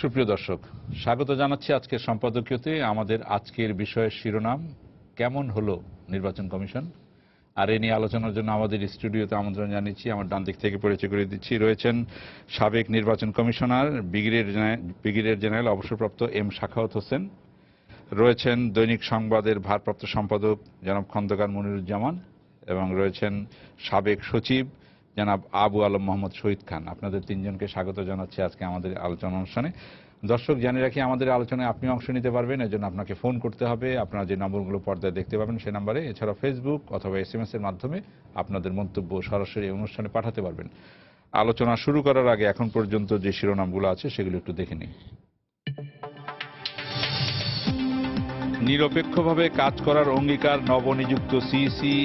সুপ্রিয় দর্শক, স্বাগত জানাচ্ছি আজকের সম্পাদকীয়তে। আমাদের আজকের বিষয়ের শিরোনাম কেমন হলো নির্বাচন কমিশন। আর এ নিয়ে আলোচনার জন্য আমাদের স্টুডিওতে আমন্ত্রণ জানিয়েছি। আমার ডান দিক থেকে পরিচয় করে দিচ্ছি, রয়েছেন সাবেক নির্বাচন কমিশনার ব্রিগেডিয়ার জেনারেল অবসরপ্রাপ্ত এম সাখাওয়াত হোসেন, রয়েছেন দৈনিক সংবাদের ভারপ্রাপ্ত সম্পাদক জনাব খন্দকার মনিরুজ্জামান, এবং রয়েছেন সাবেক সচিব জনাব আবু আলম মোহাম্মদ শহীদ খান। আপনাদের তিনজনকে স্বাগত জানাচ্ছি আজকে আমাদের আলোচনা অনুষ্ঠানে। দর্শক, জানিয়ে রাখি আমাদের আলোচনায় আপনি অংশ নিতে পারবেন, এর জন্য আপনাকে ফোন করতে হবে। আপনারা যে নম্বরগুলো পর্দায় দেখতে পাবেন সেই নম্বরে, এছাড়া ফেসবুক অথবা SMS এর মাধ্যমে আপনাদের মন্তব্য সরাসরি অনুষ্ঠানে পাঠাতে পারবেন। আলোচনা শুরু করার আগে এখন পর্যন্ত যে শিরোনামগুলো আছে সেগুলো একটু দেখে নিন। নিরপেক্ষভাবে কাজ করার অঙ্গীকার নবনিযুক্ত সিইসি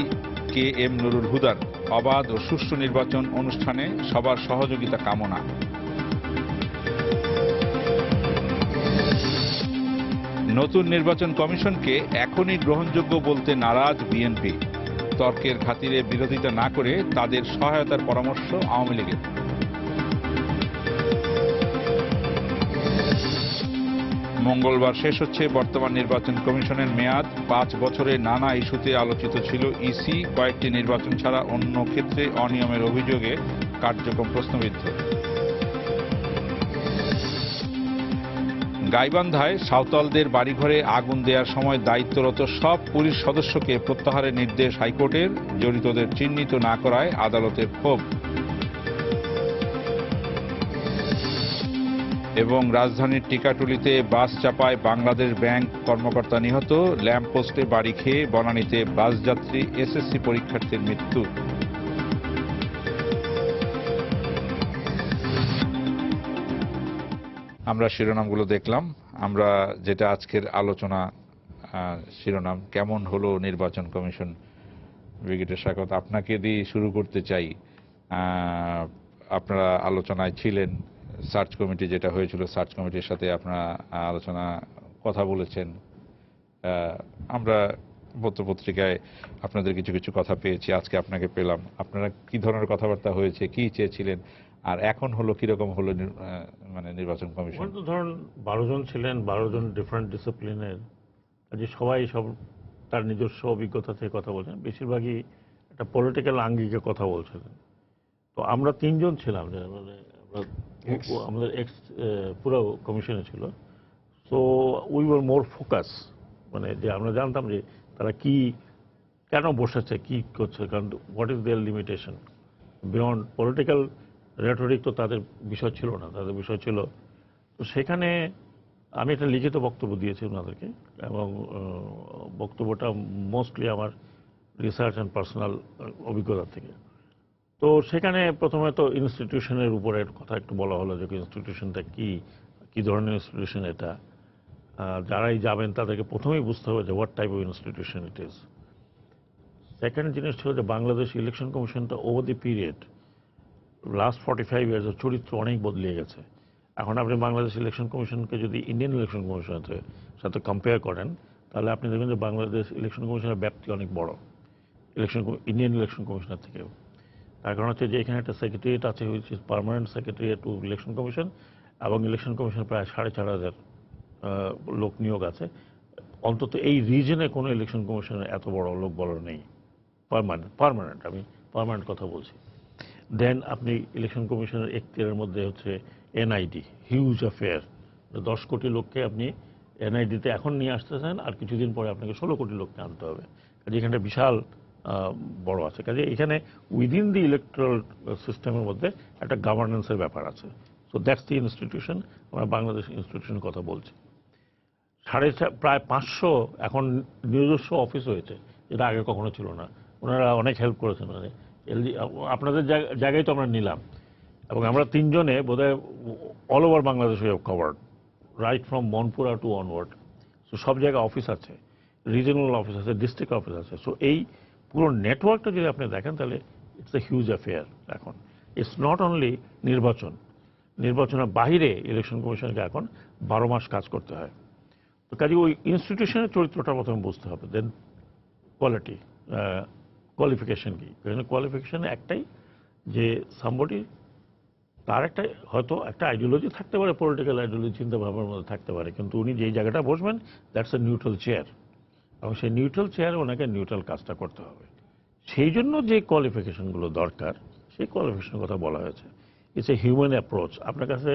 KM নুরুল হুদার। অবাধ ও সুষ্ঠু নির্বাচন অনুষ্ঠানে সবার সহযোগিতা কামনা। নতুন নির্বাচন কমিশনকে এখনই গ্রহণযোগ্য বলতে নারাজ বিএনপি। তর্কের খাতিরে বিরোধিতা না করে তাদের সহায়তার পরামর্শ আওয়ামী লীগের। মঙ্গলবার শেষ হচ্ছে বর্তমান নির্বাচন কমিশনের মেয়াদ। 5 বছরে নানা ইস্যুতে আলোচিত ছিল ইসি। কয়েকটি নির্বাচন ছাড়া অন্য ক্ষেত্রে অনিয়মের অভিযোগে কার্যক্রম প্রশ্নবিদ্ধ। গাইবান্ধায় সাঁওতালদের বাড়িঘরে আগুন দেওয়ার সময় দায়িত্বরত সব পুলিশ সদস্যকে প্রত্যাহারের নির্দেশ হাইকোর্টের। জড়িতদের চিহ্নিত না করায় আদালতের ক্ষোভ। এবং রাজধানীর টিকাটুলিতে বাস চাপায় বাংলাদেশ ব্যাংক কর্মকর্তা নিহত। ল্যাম্পপোস্টে বাড়ি খেয়ে বনানীতে বাসযাত্রী SSC পরীক্ষার্থীর মৃত্যু। আমরা শিরোনামগুলো দেখলাম। আমরা যেটা আজকের আলোচনা শিরোনাম, কেমন হলো নির্বাচন কমিশন। ব্রিগেডিয়ার সাখাওয়াত, আপনাকে দিয়ে শুরু করতে চাই। আপনারা আলোচনায় ছিলেন, সার্চ কমিটি যেটা হয়েছিল, সার্চ কমিটির সাথে আপনারা আলোচনা কথা বলেছেন। আমরা পত্রপত্রিকায় আপনাদের কিছু কিছু কথা পেয়েছি, আজকে আপনাকে পেলাম। আপনারা কি ধরনের কথাবার্তা হয়েছে, কি চেয়েছিলেন, আর এখন হলো কিরকম হলো মানে নির্বাচন কমিশন? ধরুন 12 জন ছিলেন, 12 জন ডিফারেন্ট ডিসিপ্লিনের, কাজে সবাই সব তার নিজস্ব অভিজ্ঞতা থেকে কথা বলছেন। বেশিরভাগই একটা পলিটিক্যাল আঙ্গিকে কথা বলছিলেন। তো আমরা 3 জন ছিলাম, মানে আমাদের এক্স পুরো কমিশনে ছিল। So we were more focus, মানে যে আমরা জানতাম যে তারা কি কেন বসেছে, কি করছে, কারণ what is their limitation beyond political rhetoric. তো তাদের বিষয় ছিল না, তাদের বিষয় ছিল। তো সেখানে আমি একটা লিখিত বক্তব্য দিয়েছি ওনাদেরকে, এবং বক্তব্যটা মোস্টলি আমার রিসার্চ অ্যান্ড পার্সোনাল অভিজ্ঞতা থেকে। তো সেখানে প্রথমে তো ইনস্টিটিউশনের উপরে কথা একটু বলা হলো, যে ইনস্টিটিউশনটা কি ধরনের ইনস্টিটিউশন এটা। যারাই যাবেন তাদেরকে প্রথমেই বুঝতে হবে যে what type of institution it is. Second জিনিস ছিল যে বাংলাদেশ ইলেকশন কমিশনটা ওভার দি পিরিয়ড লাস্ট 45 ইয়ার্সের চরিত্র অনেক বদলে গেছে। এখন আপনি বাংলাদেশ ইলেকশন কমিশনকে যদি ইন্ডিয়ান ইলেকশন কমিশনের সাথে কম্পেয়ার করেন, তাহলে আপনি দেখবেন যে বাংলাদেশ ইলেকশন কমিশনের ব্যাপ্তি অনেক বড় ইন্ডিয়ান ইলেকশন কমিশনের থেকেও। তার কারণ হচ্ছে যে এখানে একটা সেক্রেটারিয়েট আছে, which is permanent secretariat two election commission, এবং ইলেকশন কমিশন প্রায় 4,500 লোক নিয়োগ আছে। অন্তত এই রিজনে কোনো ইলেকশন কমিশনের এত বড় লোক বড় নেই। পার্মানেন্ট আমি পার্মানেন্ট কথা বলছি। দেন আপনি ইলেকশন কমিশনের এখতিয়ারের মধ্যে হচ্ছে NID, হিউজ অ্যাফেয়ার। 10 কোটি লোককে আপনি NIDতে এখন নিয়ে আসতেছেন, আর কিছুদিন পরে আপনাকে 16 কোটি লোককে আনতে হবে। কাজে এখানে বিশাল বড় আছে। কাজে এখানে উইদিন দি ইলেকট্রাল সিস্টেমের মধ্যে একটা গভর্নেন্সের ব্যাপার আছে। So that's the institution. আমরা বাংলাদেশ ইনস্টিটিউশনের কথা বলছি। প্রায় 500 এখন নিজস্ব অফিস হয়েছে, যেটা আগে কখনো ছিল না। ওনারা অনেক হেল্প করেছেন। মানে আপনাদের জায়গায় তো আমরা নিলাম, এবং আমরা 3 জনে বোধহয় all over Bangladesh we have covered, right from Monpura to onward. So সব জায়গায় অফিস আছে, রিজনাল অফিস আছে, ডিস্ট্রিক্ট অফিস আছে। সো এই পুরো নেটওয়ার্কটা যদি আপনি দেখেন, তাহলে ইটস এ হিউজ অ্যাফেয়ার। এখন ইটস নট অনলি নির্বাচনের বাহিরে ইলেকশন কমিশনকে এখন 12 মাস কাজ করতে হয়। তো কাজে ওই ইনস্টিটিউশনের চরিত্রটা প্রথমে বুঝতে হবে। দেন কোয়ালিফিকেশন কি? কোয়ালিফিকেশন একটাই, যে সামবডি তার একটা হয়তো একটা আইডিওলজি থাকতে পারে, পলিটিক্যাল আইডিওলজি চিন্তা ভাবনার মধ্যে থাকতে পারে, কিন্তু উনি যেই জায়গাটা বসবেন দ্যাটস এ নিউট্রাল চেয়ার, এবং সেই নিউট্রাল চেয়ারে ওনাকে নিউট্রাল কাজটা করতে হবে। সেই জন্য যে কোয়ালিফিকেশনগুলো দরকার সেই কোয়ালিফিকেশনের কথা বলা হয়েছে। It's a human approach. আপনার কাছে,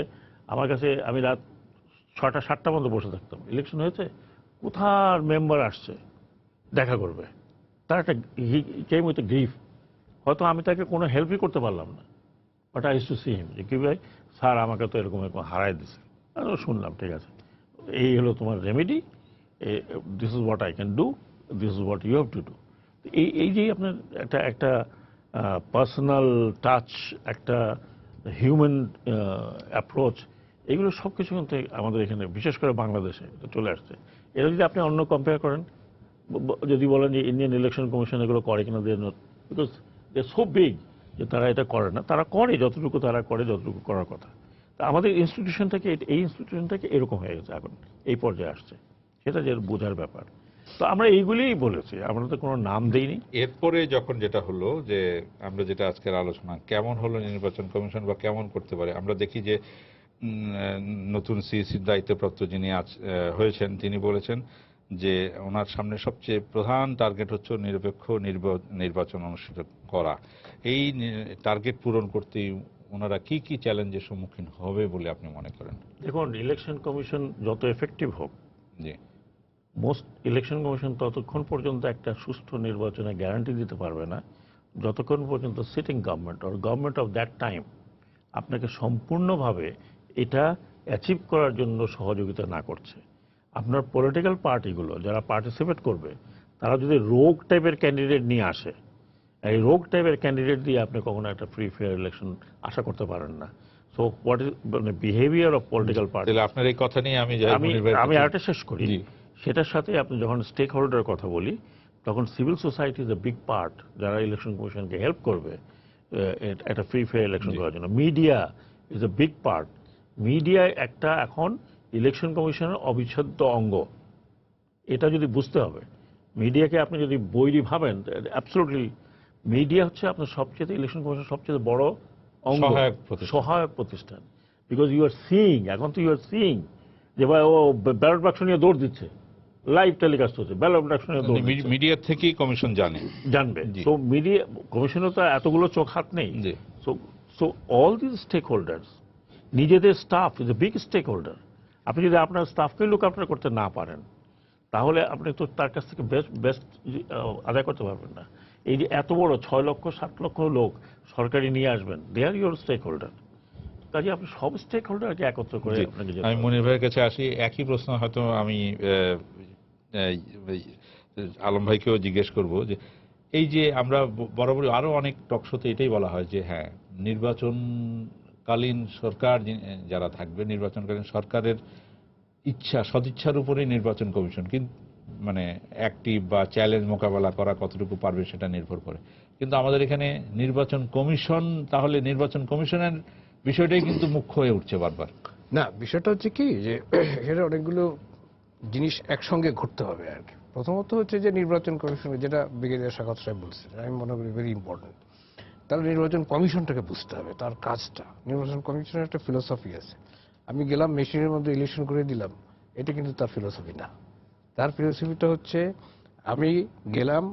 আমার কাছে, আমি রাত 6টা 7টা পর্যন্ত বসে থাকতাম, ইলেকশন হয়েছে, কোথার মেম্বার আসছে দেখা করবে, তার একটা কেম উইথ গ্রিফ, হয়তো আমি তাকে কোনো হেল্পই করতে পারলাম না, but I use to see him যে কি ভাই স্যার আমাকে তো এরকম এরকম হারাই দিছে, আরও শুনলাম ঠিক আছে, এই হলো তোমার remedy, this is what I can do, this is what you have to do. এই যে আপনার একটা একটা পার্সোনাল টাচ, একটা হিউম্যান অ্যাপ্রোচ, এগুলো সব কিছু কিন্তু আমাদের এখানে বিশেষ করে বাংলাদেশে এটা চলে আসছে। এটা যদি আপনি অন্য কম্পেয়ার করেন, যদি বলেন যে ইন্ডিয়ান ইলেকশন কমিশন এগুলো করে কিনা, they not, because they so big যে তারা এটা করে না, তারা করে যতটুকু তারা করে, যতটুকু করার কথা। তা আমাদের ইনস্টিটিউশনটাকে, এই ইনস্টিটিউশনটাকে এরকম হয়ে গেছে এখন, এই পর্যায়ে আসছে, সেটা যে বোঝার ব্যাপার। তো আমরা এইগুলিই বলেছি, আমরা তো কোনো নাম দেইনি। এরপরে যখন যেটা হলো যে আমরা যেটা আজকের আলোচনা, কেমন হলো নির্বাচন কমিশন বা কেমন করতে পারে, আমরা দেখি যে নতুন সিইসির দায়িত্বপ্রাপ্ত যিনি হয়েছেন তিনি বলেছেন যে ওনার সামনে সবচেয়ে প্রধান টার্গেট হচ্ছে নিরপেক্ষ নির্বাচন অনুষ্ঠিত করা। এই টার্গেট পূরণ করতে ওনারা কি কি চ্যালেঞ্জের সম্মুখীন হবে বলে আপনি মনে করেন? দেখুন, ইলেকশন কমিশন যত এফেক্টিভ হোক, জি, মোস্ট ইলেকশন কমিশন ততক্ষণ পর্যন্ত একটা সুষ্ঠু নির্বাচনে গ্যারান্টি দিতে পারবে না যতক্ষণ পর্যন্ত sitting government or government of that time আপনাকে সম্পূর্ণভাবে এটা অ্যাচিভ করার জন্য সহযোগিতা না করছে। আপনার পলিটিক্যাল পার্টিগুলো যারা পার্টিসিপেট করবে, তারা যদি রোগ টাইপের ক্যান্ডিডেট নিয়ে আসে, এই রোগ টাইপের ক্যান্ডিডেট দিয়ে আপনি কখনো একটা ফ্রি ফেয়ার ইলেকশন আশা করতে পারেন না। সো হোয়াট ইজ মানে বিহেভিয়ার অফ পলিটিক্যাল পার্টি। তাহলে আপনার এই কথা নিয়ে আমি আরেকটা শেষ করি, সেটার সাথে আপনি যখন স্টেক হোল্ডারের কথা বলি, তখন civil society is a big part, যারা ইলেকশন কমিশনকে হেল্প করবে একটা ফ্রি ফেয়ার ইলেকশন করার জন্য। Media is a big part. Media একটা এখন ইলেকশন কমিশনের অবিচ্ছেদ্য অঙ্গ, এটা যদি বুঝতে হবে। মিডিয়াকে আপনি যদি বৈরী ভাবেন, অ্যাবসলিউটলি মিডিয়া হচ্ছে আপনার সবচেয়ে ইলেকশন কমিশনের সবচেয়ে বড় অঙ্গ, সহায়ক প্রতিষ্ঠান। বিকজ ইউ আর সিইং, এখন তো ইউ আর সিইং যে ভাই ও ব্যালট বাক্স নিয়ে দৌড় দিচ্ছে, লাইভ টেলিকাস্ট হচ্ছে, ব্যালট বাক্স নিয়ে দৌড় দিচ্ছে, মিডিয়া থেকেই কমিশন জানবে। তো মিডিয়া কমিশনের তো এতগুলো চোখ হাত নেই। So all this stakeholders, নিজেদের staff is a big stakeholder. আপনি যদি আপনার স্টাফকে লুক আফটার করতে না পারেন, তাহলে আপনি তো তার কাছ থেকে বেস্ট আদায় করতে পারবেন না। এই যে এত বড় 6 লক্ষ 7 লক্ষ লোক সরকারি নিয়ে আসবেন, দে আর ইউর স্টেক হোল্ডার। কাজে আপনি সব স্টেক হোল্ডারকে একত্র করে আপনাকে। আমি মনির ভাইয়ের কাছে আসি, একই প্রশ্ন হয়তো আমি আলম ভাইকেও জিজ্ঞেস করব যে এই যে আমরা বরাবরই আরো অনেক টকশোতে এটাই বলা হয় যে হ্যাঁ, নির্বাচনকালীন সরকার যারা থাকবে, নির্বাচনকালীন সরকারের সদিচ্ছার উপরেই নির্বাচন কমিশন কিন্তু মানে অ্যাক্টিভ বা চ্যালেঞ্জ মোকাবেলা করা কতটুকু পারবে সেটা নির্ভর করে। কিন্তু আমাদের এখানে নির্বাচন কমিশন, তাহলে নির্বাচন কমিশনের বিষয়টাই কিন্তু মুখ্য হয়ে উঠছে বারবার। না, বিষয়টা হচ্ছে কি যে এখানে অনেকগুলো জিনিস একসঙ্গে ঘটতে হবে আর কি। প্রথমত হচ্ছে যে নির্বাচন কমিশনের, যেটা ব্রিগেডিয়ার শাখাত সাহেব বলছেন, আমি মনে করি ভেরি ইম্পর্টেন্ট। তাহলে নির্বাচন কমিশনটাকে বুঝতে হবে, তার কাজটা। নির্বাচন কমিশনের একটা ফিলোসফি আছে। আমি গেলাম মেশিনের মধ্যে ইলেকশন করে দিলাম, এটা কিন্তু তার ফিলোসফি না। তার ফিলোসফিটা হচ্ছে আমি গেলাম,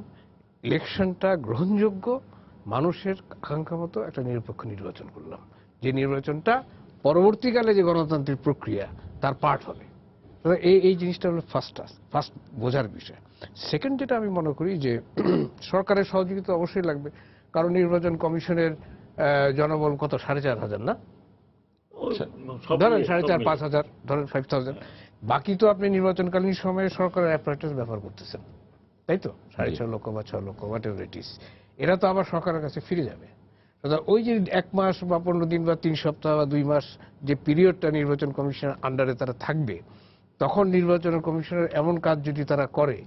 ইলেকশনটা গ্রহণযোগ্য, মানুষের আকাঙ্ক্ষা মতো একটা নিরপেক্ষ নির্বাচন করলাম, যে নির্বাচনটা পরবর্তীকালে যে গণতান্ত্রিক প্রক্রিয়া তার পার্ট হবে। এই জিনিসটা হলো ফার্স্ট বোঝার বিষয়। সেকেন্ড যেটা আমি মনে করি যে সরকারের সহযোগিতা অবশ্যই লাগবে, কারণ নির্বাচন কমিশনের জনবল কত, 4,500 না, ধরেন 4,500, ধরেন 5,000। বাকি তো আপনি নির্বাচনকালীন সময়ে সরকারের অ্যাপারেটাস ব্যবহার করতেছেন, তাই তো? 6.5 লক্ষ বা 6 লক্ষ, হোয়াট এভার ইট ইজ, এরা তো আবার সরকারের কাছে ফিরে যাবে। ওই যে 1 মাস বা 15 দিন বা 3 সপ্তাহ বা 2 মাস যে পিরিয়ডটা নির্বাচন কমিশনের আন্ডারে তারা থাকবে, তখন নির্বাচন কমিশনের এমন কাজ যদি তারা করে,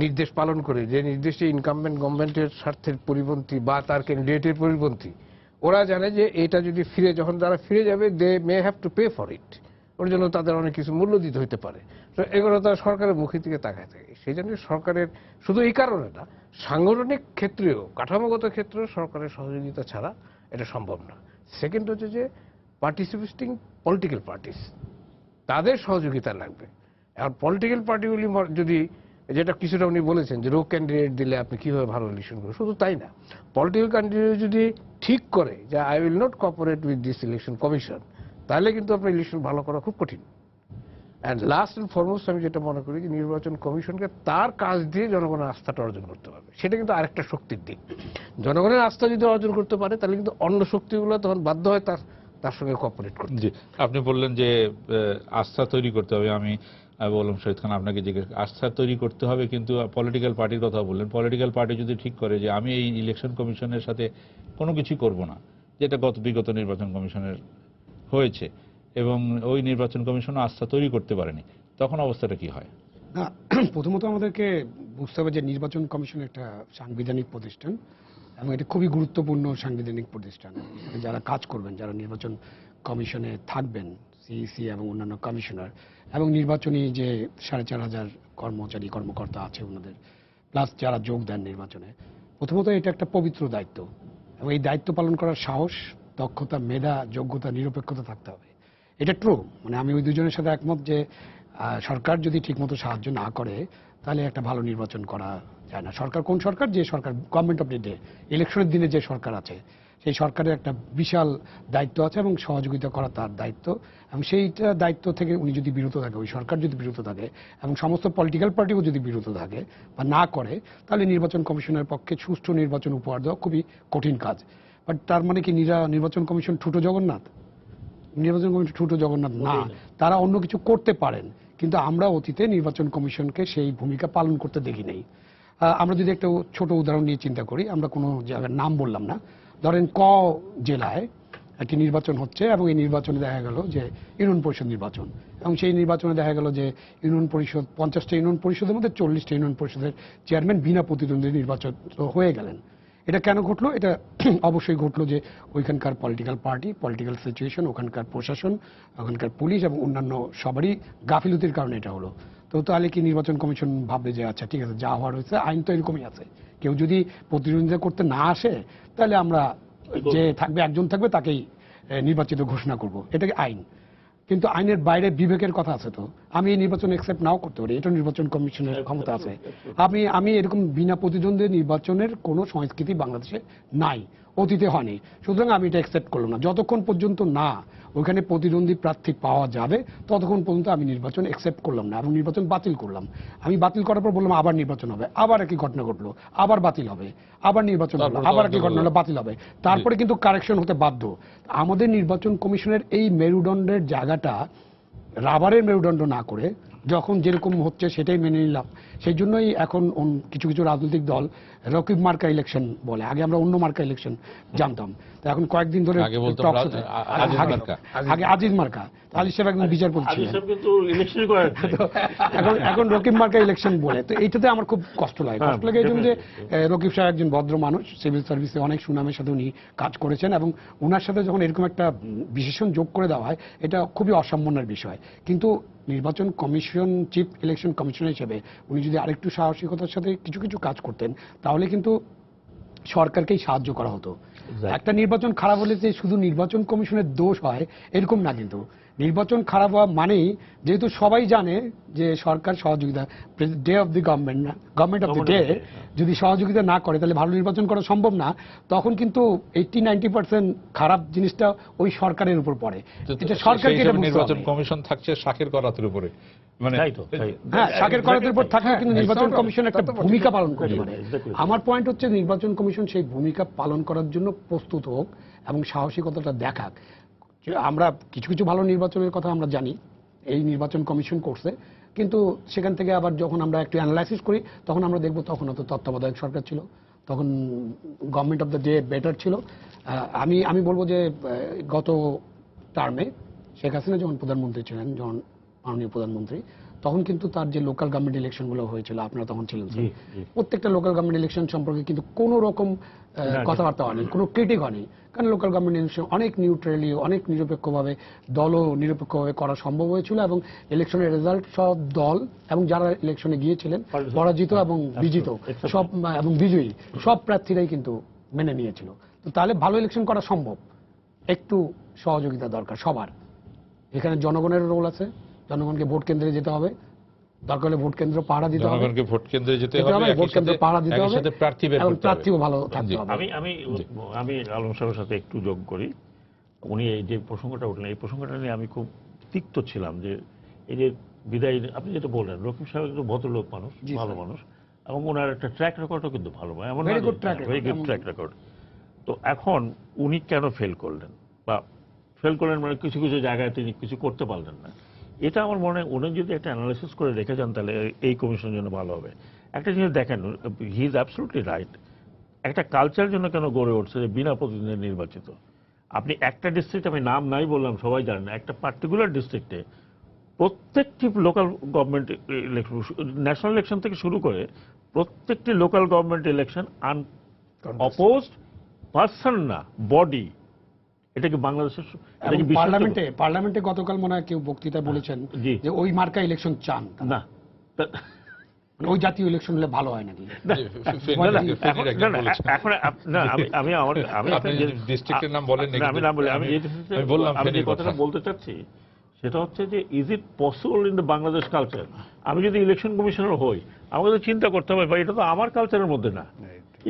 নির্দেশ পালন করে, যে নির্দেশে ইনকামবেন্ট গভর্নমেন্টের স্বার্থের পরিপন্থী বা তার ক্যান্ডিডেটের পরিপন্থী, ওরা জানে যে এটা যদি যখন তারা ফিরে যাবে, they may have to pay for it, ওর জন্য তাদের অনেক কিছু মূল্য দিতে হইতে পারে। তো এগুলো তারা সরকারের মুখের দিকে তাকায় থাকে। সেই জন্য সরকারের শুধু এই কারণে না, সাংগঠনিক ক্ষেত্রেও, কাঠামোগত ক্ষেত্রেও সরকারের সহযোগিতা ছাড়া এটা সম্ভব না। সেকেন্ড হচ্ছে যে পার্টিসিপেটিং পলিটিক্যাল পার্টিস, তাদের সহযোগিতা লাগবে। আর পলিটিক্যাল পার্টিগুলি যদি, যেটা কিছুটা উনি বলেছেন যে রোগ ক্যান্ডিডেট দিলে আপনি কিভাবে ভালো ইলেকশন করবেন, শুধু তাই না, পলিটিক্যাল ক্যান্ডিডেট যদি ঠিক করে যে I will not cooperate with this election commission, তাহলে কিন্তু আপনার ইলেকশন ভালো করা খুব কঠিন। অ্যান্ড লাস্ট অ্যান্ড ফরমোস্ট আমি যেটা মনে করি যে নির্বাচন কমিশনকে তার কাজ দিয়ে জনগণের আস্থাটা অর্জন করতে হবে, সেটা কিন্তু আরেকটা শক্তির দিক। জনগণের আস্থা যদি অর্জন করতে পারে তাহলে কিন্তু অন্য শক্তিগুলো তখন বাধ্য হয় তার সঙ্গে কোঅপারেট করতে। জি, আপনি বললেন যে আস্থা তৈরি করতে হবে। আমি বললাম শহীদ খান আপনাকে জিজ্ঞেস, আস্থা তৈরি করতে হবে, কিন্তু পলিটিক্যাল পার্টির কথা বললেন, পলিটিক্যাল পার্টি যদি ঠিক করে যে আমি এই ইলেকশন কমিশনের সাথে কোনো কিছুই করব না, যেটা বিগত নির্বাচন কমিশনের হয়েছে, এবং ওই নির্বাচন কমিশনও আস্থা তৈরি করতে পারেনি, তখন অবস্থাটা কি হয়? না, প্রথমত আমাদেরকে বুঝতে হবে যে নির্বাচন কমিশন একটা সাংবিধানিক প্রতিষ্ঠান এবং এটা খুবই গুরুত্বপূর্ণ সাংবিধানিক প্রতিষ্ঠান। এখানে যারা কাজ করবেন, যারা নির্বাচন কমিশনে থাকবেন, সিইসি এবং অন্যান্য কমিশনার এবং নির্বাচনী যে ৪,৫০০ কর্মচারী কর্মকর্তা আছে ওনাদের, প্লাস যারা যোগ দেন নির্বাচনে, প্রথমত এটা একটা পবিত্র দায়িত্ব এবং এই দায়িত্ব পালন করার সাহস, দক্ষতা, মেধা, যোগ্যতা, নিরপেক্ষতা থাকতে হবে। এটা ট্রু, মানে আমি ওই দুজনের সাথে একমত যে সরকার যদি ঠিকমতো সাহায্য না করে তাহলে একটা ভালো নির্বাচন করা যায় না। সরকার কোন সরকার? যে সরকার গভর্নমেন্ট অফ দি ডে, ইলেকশনের দিনে যে সরকার আছে, সেই সরকারের একটা বিশাল দায়িত্ব আছে এবং সহযোগিতা করা তার দায়িত্ব, এবং সেইটা দায়িত্ব থেকে উনি যদি বিরত থাকে, ওই সরকার যদি বিরত থাকে এবং সমস্ত পলিটিক্যাল পার্টিও যদি বিরত থাকে বা না করে, তাহলে নির্বাচন কমিশনের পক্ষে সুষ্ঠু নির্বাচন উপহার দেওয়া খুবই কঠিন কাজ। বাট তার মানে কি নির্বাচন কমিশন ঠুটো জগন্নাথ? নির্বাচন কমিশন ঠুটো জগন্নাথ না, তারা অন্য কিছু করতে পারেন, কিন্তু আমরা অতীতে নির্বাচন কমিশনকে সেই ভূমিকা পালন করতে দেখি নাই। আমরা যদি একটা ছোট উদাহরণ নিয়ে চিন্তা করি, আমরা কোনো জায়গার নাম বললাম না, ধরেন জেলায় একটি নির্বাচন হচ্ছে এবং এই নির্বাচনে দেখা গেল যে ইউনিয়ন পরিষদ নির্বাচন, এবং সেই নির্বাচনে দেখা গেল যে ইউনিয়ন পরিষদ 50টা ইউনিয়ন পরিষদের মধ্যে 40টা ইউনিয়ন পরিষদের চেয়ারম্যান বিনা প্রতিদ্বন্দ্বী নির্বাচন হয়ে গেলেন। এটা কেন ঘটলো? এটা অবশ্যই ঘটলো যে ওইখানকার পলিটিক্যাল পার্টি, পলিটিক্যাল সিচুয়েশন, ওখানকার প্রশাসন, ওখানকার পুলিশ এবং অন্যান্য সবারই গাফিলতির কারণে এটা হলো। তো তাহলে কি নির্বাচন কমিশন ভাববে যে আচ্ছা ঠিক আছে, যা হওয়ার হয়েছে, আইন তো এরকমই আছে, কেউ যদি প্রতিদ্বন্দ্বিতা করতে না আসে তাহলে আমরা যে থাকবে, একজন থাকবে, তাকেই নির্বাচিত ঘোষণা করব, এটাকে আইন। কিন্তু আইনের বাইরে বিবেকের কথা আছে। তো আমি এই নির্বাচন অ্যাকসেপ্ট নাও করতে পারি, এটা নির্বাচন কমিশনের ক্ষমতা আছে। আমি এরকম বিনা প্রতিদ্বন্দ্বী নির্বাচনের কোনো সংস্কৃতি বাংলাদেশে নাই, অতীতে হয়নি, সুতরাং আমি এটা অ্যাকসেপ্ট করলাম না। যতক্ষণ পর্যন্ত না ওইখানে প্রতিদ্বন্দ্বী প্রার্থী পাওয়া যাবে ততক্ষণ পর্যন্ত আমি নির্বাচন অ্যাকসেপ্ট করলাম না এবং নির্বাচন বাতিল করলাম। আমি বাতিল করার পর বললাম আবার নির্বাচন হবে, আবার একই ঘটনা ঘটলো, আবার বাতিল হবে, আবার নির্বাচন হলো, আবার একই ঘটনা হলো, বাতিল হবে, তারপরে কিন্তু কারেকশন হতে বাধ্য। আমাদের নির্বাচন কমিশনের এই মেরুদণ্ডের জায়গাটা রাবারের মেরুদণ্ড না করে যখন যেরকম হচ্ছে সেটাই মেনে নিলাম। সেই জন্যই এখন কিছু কিছু রাজনৈতিক দল রকিব মার্কা ইলেকশন বলে, আগে আমরা অন্য মার্কা ইলেকশন জানতাম, তো এখন কয়েকদিন ধরে আগে আজিজ মার্কা, আজিজ সাহেব একজন বিচারপতি ছিলেন, এখন রকিব মার্কা ইলেকশন বলে। তো এইটাতে আমার খুব কষ্ট লাগে এই জন্য যে রকিব সাহেব একজন ভদ্র মানুষ, সিভিল সার্ভিসে অনেক সুনামের সাথে উনি কাজ করেছেন, এবং ওনার সাথে যখন এরকম একটা বিশেষণ যোগ করে দেওয়া হয় এটা খুবই অসম্মানের বিষয়। কিন্তু নির্বাচন কমিশন, চিফ ইলেকশন কমিশনার হিসেবে উনি যদি আরেকটু সাহসিকতার সাথে কিছু কিছু কাজ করতেন তাহলে কিন্তু সরকারকেই সাহায্য করা হতো। একটা নির্বাচন খারাপ হলে যে শুধু নির্বাচন কমিশনের দোষ হয় এরকম না, কিন্তু নির্বাচন খারাপ হওয়া মানেই, যেহেতু সবাই জানে যে সরকার সহযোগিতা, day of the government of the day যদি সহযোগিতা না করে তাহলে ভালো নির্বাচন করা সম্ভব না, তখন কিন্তু 80-90% খারাপ জিনিসটা ওই সরকারের উপর পড়ে। এটা সরকারকে নির্বাচন কমিশন থাকছে শাকের করাতের উপরে, মানে হ্যাঁ শাকের করাতের উপর থাকে, কিন্তু নির্বাচন কমিশন একটা ভূমিকা পালন করতে পারে। আমার পয়েন্ট হচ্ছে নির্বাচন কমিশন সেই ভূমিকা পালন করার জন্য প্রস্তুত হোক এবং সাহসিকতাটা দেখাক। আমরা কিছু কিছু ভালো নির্বাচনের কথা আমরা জানি, এই নির্বাচন কমিশন করছে, কিন্তু সেখান থেকে আবার যখন আমরা একটু অ্যানালাইসিস করি তখন আমরা দেখব তখন তো তত্ত্বাবধায়ক সরকার ছিল, তখন government of the day better ছিল। আমি বলবো যে গত টার্মে শেখ হাসিনা যখন প্রধানমন্ত্রী ছিলেন, যখন মাননীয় প্রধানমন্ত্রী, তখন কিন্তু তার যে লোকাল গভর্নমেন্ট ইলেকশনগুলো হয়েছিল, আপনারা তখন ছিলেন, প্রত্যেকটা লোকাল গভর্নমেন্ট ইলেকশন সম্পর্কে কিন্তু কোনো রকম কথাবার্তা হয়নি, কোনো ক্রিটিক হয়নি, কারণ লোকাল গভর্নমেন্ট ইলেকশন অনেক নিউট্রালি, অনেক নিরপেক্ষভাবে, দলও নিরপেক্ষভাবে করা সম্ভব হয়েছিল, এবং ইলেকশনের রেজাল্ট সব দল এবং যারা ইলেকশনে গিয়েছিলেন পরাজিত এবং বিজিত সব এবং বিজয়ী সব প্রার্থীরাই কিন্তু মেনে নিয়েছিল। তো তাহলে ভালো ইলেকশন করা সম্ভব, একটু সহযোগিতা দরকার সবার। এখানে জনগণের রোল আছে, জনগণকে ভোট কেন্দ্রে যেতে হবে, দরকার হলে ভোট কেন্দ্র পাহারা দিতে হবে, জনগণকে ভোট কেন্দ্রে যেতে হবে, ভোট কেন্দ্র পাহারা দিতে একই হবে, সাথে প্রার্থী বের এবং করতে হবে। প্রার্থীও ভালো থাকতে হবে। আমি আলম সাহেবের সাথে একটু যোগ করি। উনি এই যে প্রসঙ্গটা উঠলেন, এই প্রসঙ্গটা নিয়ে আমি খুব তিক্ত ছিলাম যে এই যে বিদায়, আপনি যেটা বললেন, রকিব সাহেব একটু ভদ্রলোক মানুষ, ভালো মানুষ, এবং ওনার একটা ট্র্যাক রেকর্ডও কিন্তু ভালো, এমন Very good track very good track record. তো এখন উনি কেন ফেল করলেন, বা ফেল করলেন মানে কিছু কিছু জায়গায় তিনি কিছু করতে পারলেন না, এটা আমার মনে হয় উনি যদি একটা অ্যানালাইসিস করে রেখে যান তাহলে এই কমিশনের জন্য ভালো হবে। একটা জিনিস দেখেন, হি ইজ অ্যাবসলিউটলি রাইট। একটা কালচার জন্য কেন গড়ে উঠছে যে বিনা প্রতিনিধি নির্বাচিত। আপনি একটা ডিস্ট্রিক্ট, আমি নাম নাই বললাম, সবাই জানেন, একটা পার্টিকুলার ডিস্ট্রিক্টে প্রত্যেকটি local government election, national election থেকে শুরু করে প্রত্যেকটি local government election opposed person না, বডি। এটা কি বাংলাদেশের, এটা কি পার্লামেন্টে গতকাল মনে হয় কেউ বক্তৃতা বলেছেন জি, যে ওই মার্কা ইলেকশন চান না, মানে ওই জাতীয় ইলেকশন হলে ভালো হয় নাকি? ডিস্ট্রিক্টের নাম বলেন, আমি যে কথাটা বলতে চাচ্ছি সেটা হচ্ছে যে is it possible in the Bangladesh culture, আমি যদি ইলেকশন কমিশনার হই আমাকে তো চিন্তা করতে হবে, ভাই এটা তো আমার কালচারের মধ্যে না।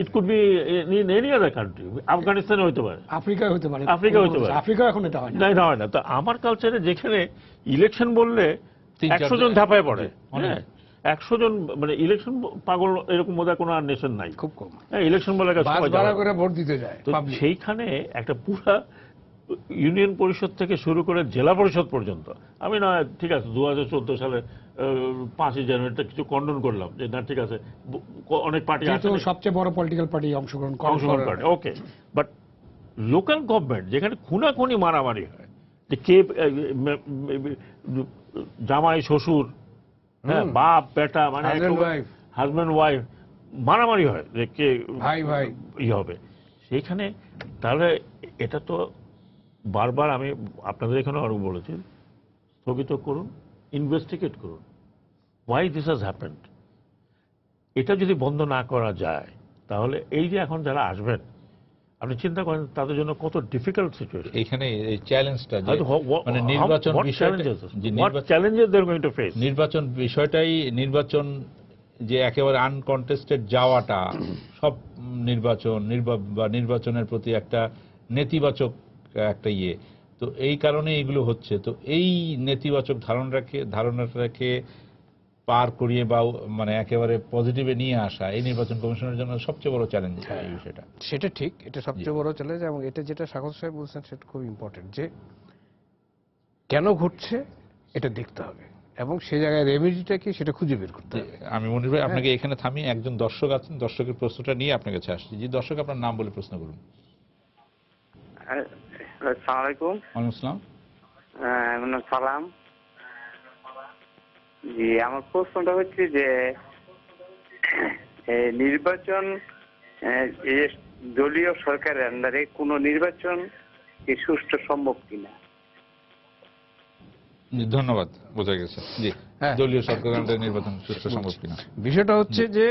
It could be in any other country, আফগানিস্তানে হতে পারে, আফ্রিকায় হতে পারে, আফ্রিকা হতে পারে, আফ্রিকা এখন এটা হয় না, না হয় না। তো আমার কালচারে যেখানে ইলেকশন বললে 100 জন ঝাঁপায় পড়ে, হ্যাঁ 100 জন, মানে ইলেকশন পাগল এরকম বোধহয় কোনো আর নেশন নাই, খুব কম। হ্যাঁ, ইলেকশন বলে করে ভোট দিতে যায়। তো সেইখানে একটা পুরা ইউনিয়ন পরিষদ থেকে শুরু করে জেলা পরিষদ পর্যন্ত, আমি না ঠিক আছে 2014 সালে 5ই জানুয়ারিটা কিছু কন্ডন করলাম যে না ঠিক আছে, অনেক পার্টি আছে, সবচেয়ে বড় পলিটিক্যাল পার্টি অংশগ্রহণ করে, ওকে, বাট লোকাল গভর্নমেন্ট যেখানে খুনাখুনি মারামারি হয়, যে কে জামাই শ্বশুর, হ্যাঁ বাপ বেটা, মানে হাজব্যান্ড ওয়াইফ মারামারি হয় যে কে ভাই ভাই হবে সেইখানে, তাহলে এটা তো বারবার আমি আপনাদের এখানে আরো বলেছি, স্থগিত করুন, ইনভেস্টিগেট করুন, হোয়াই দিস হ্যাজ হ্যাপেন্ড। এটা যদি বন্ধ না করা যায় তাহলে এই যে এখন যারা আসবেন, আপনি চিন্তা করেন তাদের জন্য কত ডিফিকাল্ট সিচুয়েশন। এখানে এই চ্যালেঞ্জটা মানে নির্বাচন বিষয়টাই, নির্বাচন যে একেবারে আনকন্টেস্টেড যাওয়াটা, সব নির্বাচনের প্রতি একটা নেতিবাচক একটা তো এই কারণে এগুলো হচ্ছে। তো এই নেতিবাচক ধারণাটাকে পার করিয়ে বা মানে একেবারে পজিটিভে নিয়ে আসা এই নির্বাচন কমিশনের জন্য সবচেয়ে বড় চ্যালেঞ্জ এই বিষয়টা। সেটা ঠিক, এটা সবচেয়ে বড় চ্যালেঞ্জ। এবং এটা যেটা স্বাগত সাহেব বলছেন সেটা খুব ইম্পর্টেন্ট, যে কেন ঘটছে এটা দেখতে হবে এবং সেই জায়গায় রেমেডিটা কি সেটা খুঁজে বের করতে হবে। আমি মনির ভাই আপনাকে এখানে থামিয়ে, একজন দর্শক আছেন, দর্শকের প্রশ্নটা নিয়ে আপনার কাছে আসছি। জি দর্শক, আপনার নাম বলে প্রশ্ন করুন। আসসালামু আলাইকুম। ওয়ালাইকুম আসসালাম। সালাম। জি, আমার প্রশ্নটা হচ্ছে যে নির্বাচন, দলীয় সরকারের আন্ডারে কোন নির্বাচন কি সুষ্ঠু সম্ভব কিনা? ধন্যবাদ, বোঝা গেছে। জি, দলীয় সরকারের আন্ডারে নির্বাচন সুষ্ঠু সম্ভব কিনা বিষয়টা হচ্ছে যে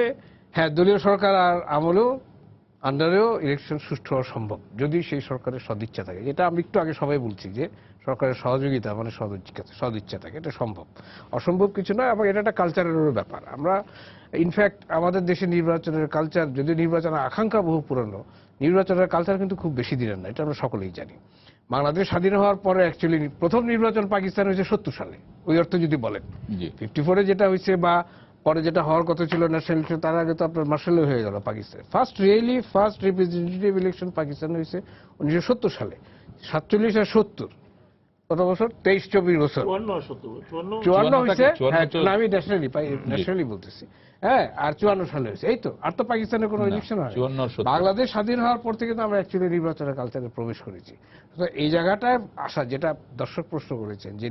হ্যাঁ, দলীয় সরকার আর আমলেও আন্ডারেও ইলেকশন সুষ্ঠু হওয়া সম্ভব যদি সেই সরকারের সদিচ্ছা থাকে। যেটা আমি একটু আগে সবাই বলছি যে সরকারের সহযোগিতা মানে সদিচ্ছা থাকে, এটা সম্ভব, অসম্ভব কিছু নয়। এবং এটা একটা কালচারেরও ব্যাপার। আমরা ইনফ্যাক্ট আমাদের দেশে নির্বাচনের কালচার, যদি নির্বাচনের আকাঙ্ক্ষা বহু পুরনো, নির্বাচনের কালচার কিন্তু খুব বেশি দিনের না, এটা আমরা সকলেই জানি। বাংলাদেশ স্বাধীন হওয়ার পরে অ্যাকচুয়ালি প্রথম নির্বাচন পাকিস্তান হয়েছে 70 সালে, ওই অর্থে যদি বলেন। 54-এ যেটা হয়েছে বা পরে যেটা হওয়ার কথা ছিল ন্যাশনাল ইলেকশন, তার আগে তো আপনার মার্শাল হয়ে গেল Pakistan. First representative election Pakistan হয়েছে 1970 সালে। 47 আর 70 কত বছর? 23-24 বছর। 54 হয়েছে, আমি ন্যাশনালি বলতেছি, হ্যাঁ, আর 54 সালে হয়েছে, এই তো। আর তো পাকিস্তানের কোনো ইলেকশন হয়। বাংলাদেশ স্বাধীন হওয়ার পর থেকে তো আমরা অ্যাকচুয়ালি নির্বাচনের কালচারে প্রবেশ করেছি। তো এই জায়গাটায় আসা, যেটা দর্শক প্রশ্ন করেছেন যে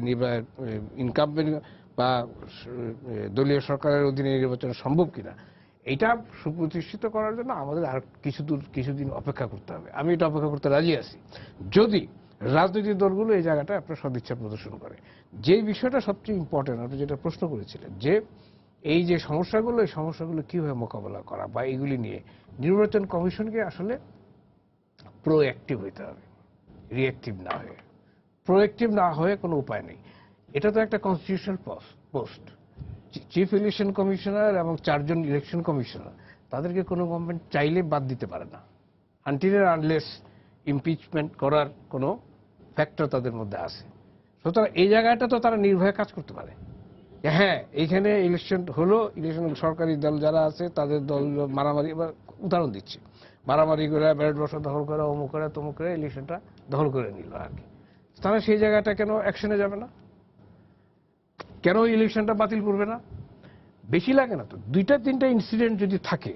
ইনকামবেন্ট বা দলীয় সরকারের অধীনে নির্বাচন সম্ভব কিনা, এটা সুপ্রতিষ্ঠিত করার জন্য আমাদের আর কিছুদিন অপেক্ষা করতে হবে। আমি এটা অপেক্ষা করতে রাজি আছি যদি রাজনৈতিক দলগুলো এই জায়গাটায় আপনার সদিচ্ছা প্রদর্শন করে। যে বিষয়টা সবচেয়ে ইম্পর্টেন্ট, আপনি যেটা প্রশ্ন করেছিলেন, যে এই যে সমস্যাগুলো, এই সমস্যাগুলো কিভাবে মোকাবেলা করা বা এগুলি নিয়ে নির্বাচন কমিশনকে আসলে প্রোঅ্যাক্টিভ হইতে হবে, রিঅ্যাক্টিভ না হয়ে। প্রোঅ্যাক্টিভ না হয়ে কোনো উপায় নেই। এটা তো একটা constitutional post. Chief election commissioner এবং 4 জন ইলেকশন কমিশনার, তাদেরকে কোনো গভর্নমেন্ট চাইলে বাদ দিতে পারে না, আনটিল আনলেস ইমপিচমেন্ট করার কোনো ফ্যাক্টর তাদের মধ্যে আছে। সুতরাং এই জায়গাটা তো তারা নির্ভয়ে কাজ করতে পারে। হ্যাঁ, এইখানে ইলেকশন হলো, ইলেকশন সরকারি দল যারা আছে তাদের দল মারামারি, এবার উদাহরণ দিচ্ছি, মারামারি করে ব্যালট বক্স দখল করে, অমুক করে তমুক করে ইলেকশনটা দখল করে নিল আর কি। তারা সেই জায়গাটা কেন অ্যাকশনে যাবে না? কেন ইলেকশনটা বাতিল করবে না? বেশি লাগে না তো, 2-3টা ইনসিডেন্ট যদি থাকে,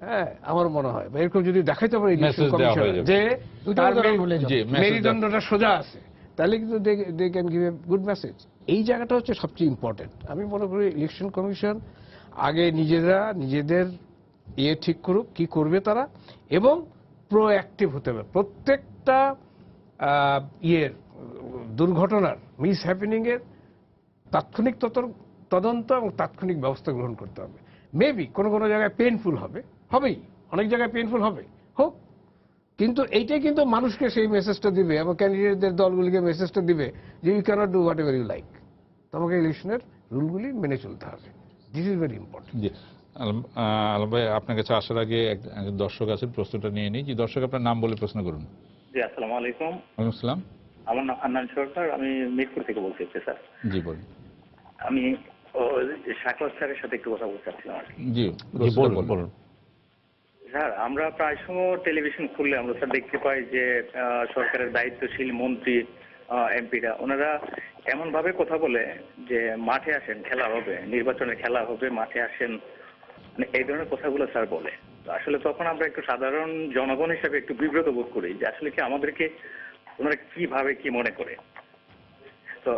হ্যাঁ আমার মনে হয় বা এরকম যদি দেখাইতে পারে ইলেকশন Message দেওয়া কমিশন হয়ে যাবে। যে দুইটা উদাহরণ বলে যাও। জি, message মেরুদণ্ডটা সোজা আছে, তাহলে কিন্তু they can give a good message. এই জায়গাটা হচ্ছে সবচেয়ে ইম্পর্টেন্ট। আমি মনে করি ইলেকশন কমিশন আগে নিজেদের ঠিক করুক কি করবে তারা, এবং প্রোঅ্যাক্টিভ হতে হবে। প্রত্যেকটা দুর্ঘটনার মিস হ্যাপেনিং এর তাৎক্ষণিক তদন্ত এবং তাৎক্ষণিক ব্যবস্থা গ্রহণ করতে হবে। মেবি কোনো কোনো জায়গায় পেইনফুল হবেই, অনেক জায়গায় পেইনফুল হবে, হোক, কিন্তু এইটাই কিন্তু মানুষকে সেই মেসেজটা দিবে এবং ক্যান্ডিডেটদের দলগুলিকে মেসেজটা দিবে যে you can't do whatever you like, তোমাকে ইলেকশনের রুলগুলি মেনে চলতে হবে। This is very important. জি, আলম ভাই, আপনার কাছে আসার আগে একজন দর্শক আছেন, প্রশ্নটা নিয়ে নিই। জি দর্শক, আপনার নাম বলে প্রশ্ন করুন। জি, আসসালামু আলাইকুম। ওয়ালাইকুম আসসালাম। আমার নাম হান্নান সরকার, আমি মিরপুর থেকে বলছি স্যার। জি বলুন। আমি শাকর স্যারের সাথে একটু কথা বলতে চাচ্ছিলাম আর কি। জি জি, বলুন বলুন। বলুন। স্যার, আমরা প্রায় সময় টেলিভিশন খুললে আমরা স্যার দেখতে পাই যে সরকারের দায়িত্বশীল মন্ত্রী এমপিরা ওনারা এমন ভাবে কথা বলে যে মাঠে আসেন, খেলা হবে, নির্বাচনে খেলা হবে, মাঠে আসেন, মানে এই ধরনের কথাগুলো স্যার বলে। তো আসলে তখন আমরা একটু সাধারণ জনগণ হিসেবে একটু বিব্রত বোধ করি যে আসলে কি আমাদেরকে ওনারা কিভাবে কি মনে করে। তো